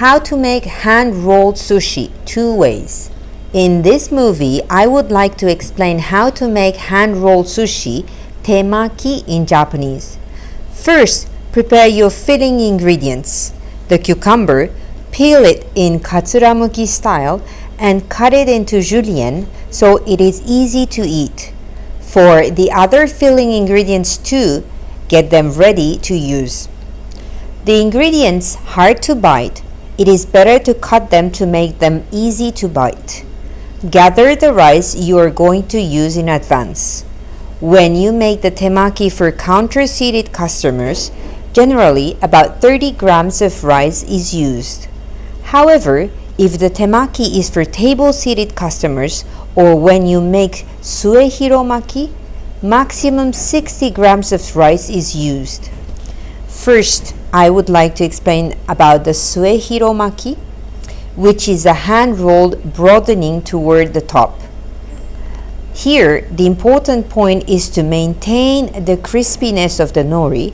how to make hand-rolled sushi 2 ways. In this movie, I would like to explain how to make hand-rolled sushi, Temaki in Japanese. First, prepare your filling ingredients. The cucumber, peel it in katsuramuki style and cut it into julienne so it is easy to eat. For the other filling ingredients too, get them ready to use. The ingredients hard to bite, it is better to cut them to make them easy to bite. Gather the rice you are going to use in advance. When you make the temaki for counter-seated customers, generally about 30 grams of rice is used. However, if the temaki is for table-seated customers or when you make suehiromaki, maximum 60 grams of rice is used. First, I would like to explain about the suehiromaki, which is a hand-rolled broadening toward the top. Here, the important point is to maintain the crispiness of the nori.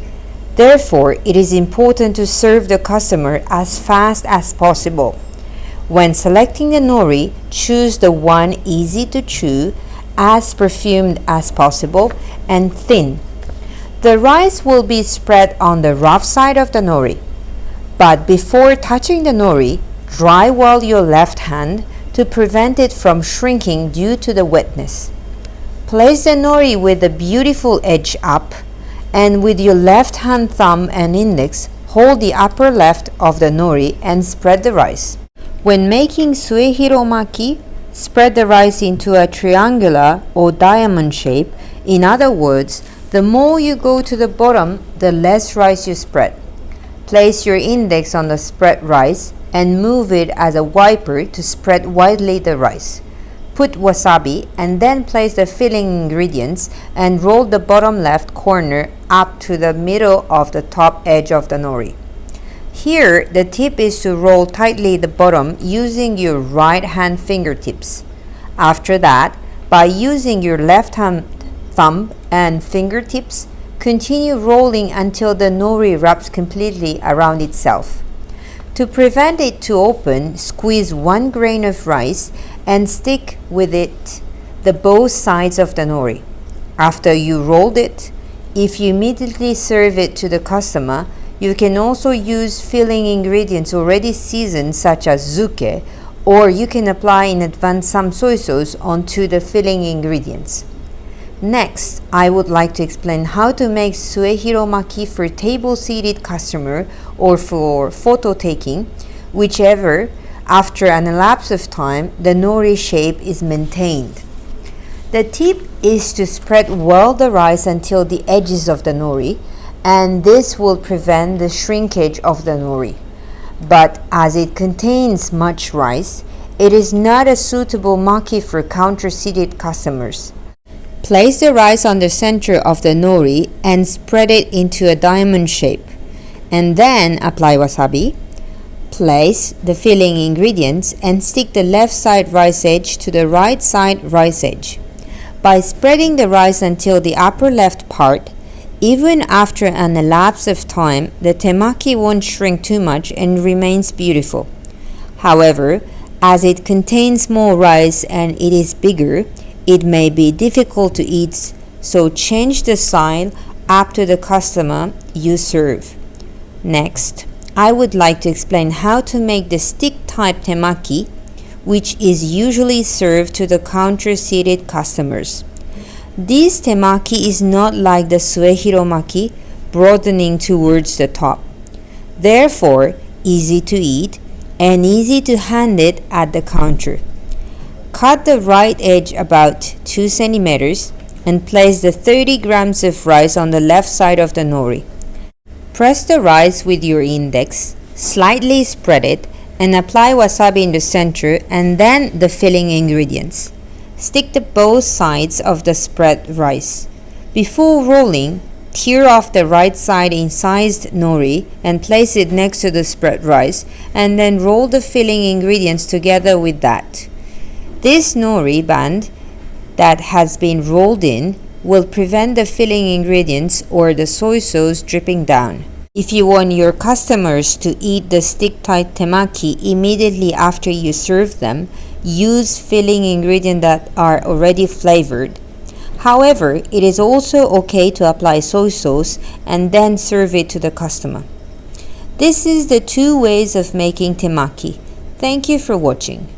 Therefore, it is important to serve the customer as fast as possible. When selecting the nori, choose the one easy to chew, as perfumed as possible, and thin. The rice will be spread on the rough side of the nori. But before touching the nori, dry well your left hand to prevent it from shrinking due to the wetness. Place the nori with the beautiful edge up, and with your left hand thumb and index, hold the upper left of the nori and spread the rice. When making suehiromaki, spread the rice into a triangular or diamond shape. In other words, the more you go to the bottom, the less rice you spread. Place your index on the spread rice and move it as a wiper to spread widely the rice. Put wasabi and then place the filling ingredients and roll the bottom left corner up to the middle of the top edge of the nori. Here, the tip is to roll tightly the bottom using your right hand fingertips. After that, by using your left hand thumb and fingertips, continue rolling until the nori wraps completely around itself. To prevent it to open, squeeze 1 grain of rice and stick with it the both sides of the nori. After you rolled it, if you immediately serve it to the customer, you can also use filling ingredients already seasoned such as zuke, or you can apply in advance some soy sauce onto the filling ingredients. Next, I would like to explain how to make suehiromaki for table-seated customer or for photo taking, whichever, after an elapse of time, the nori shape is maintained. The tip is to spread well the rice until the edges of the nori, and this will prevent the shrinkage of the nori. But as it contains much rice, it is not a suitable maki for counter-seated customers. Place the rice on the center of the nori and spread it into a diamond shape, and then apply wasabi. Place the filling ingredients and stick the left side rice edge to the right side rice edge. By spreading the rice until the upper left part, even after an elapse of time, the temaki won't shrink too much and remains beautiful. However, as it contains more rice and it is bigger, it may be difficult to eat, so change the side up to the customer you serve. Next, I would like to explain how to make the stick type temaki, which is usually served to the counter-seated customers. This temaki is not like the suehiromaki, broadening towards the top. Therefore, easy to eat and easy to hand it at the counter. Cut the right edge about 2 centimeters and place the 30 grams of rice on the left side of the nori. Press the rice with your index, slightly spread it, and apply wasabi in the center and then the filling ingredients. Stick to both sides of the spread rice. Before rolling, tear off the right side incised nori and place it next to the spread rice, and then roll the filling ingredients together with that. This nori band that has been rolled in will prevent the filling ingredients or the soy sauce dripping down. If you want your customers to eat the stick-tight temaki immediately after you serve them, use filling ingredients that are already flavored. However, it is also okay to apply soy sauce and then serve it to the customer. This is the 2 ways of making temaki. Thank you for watching.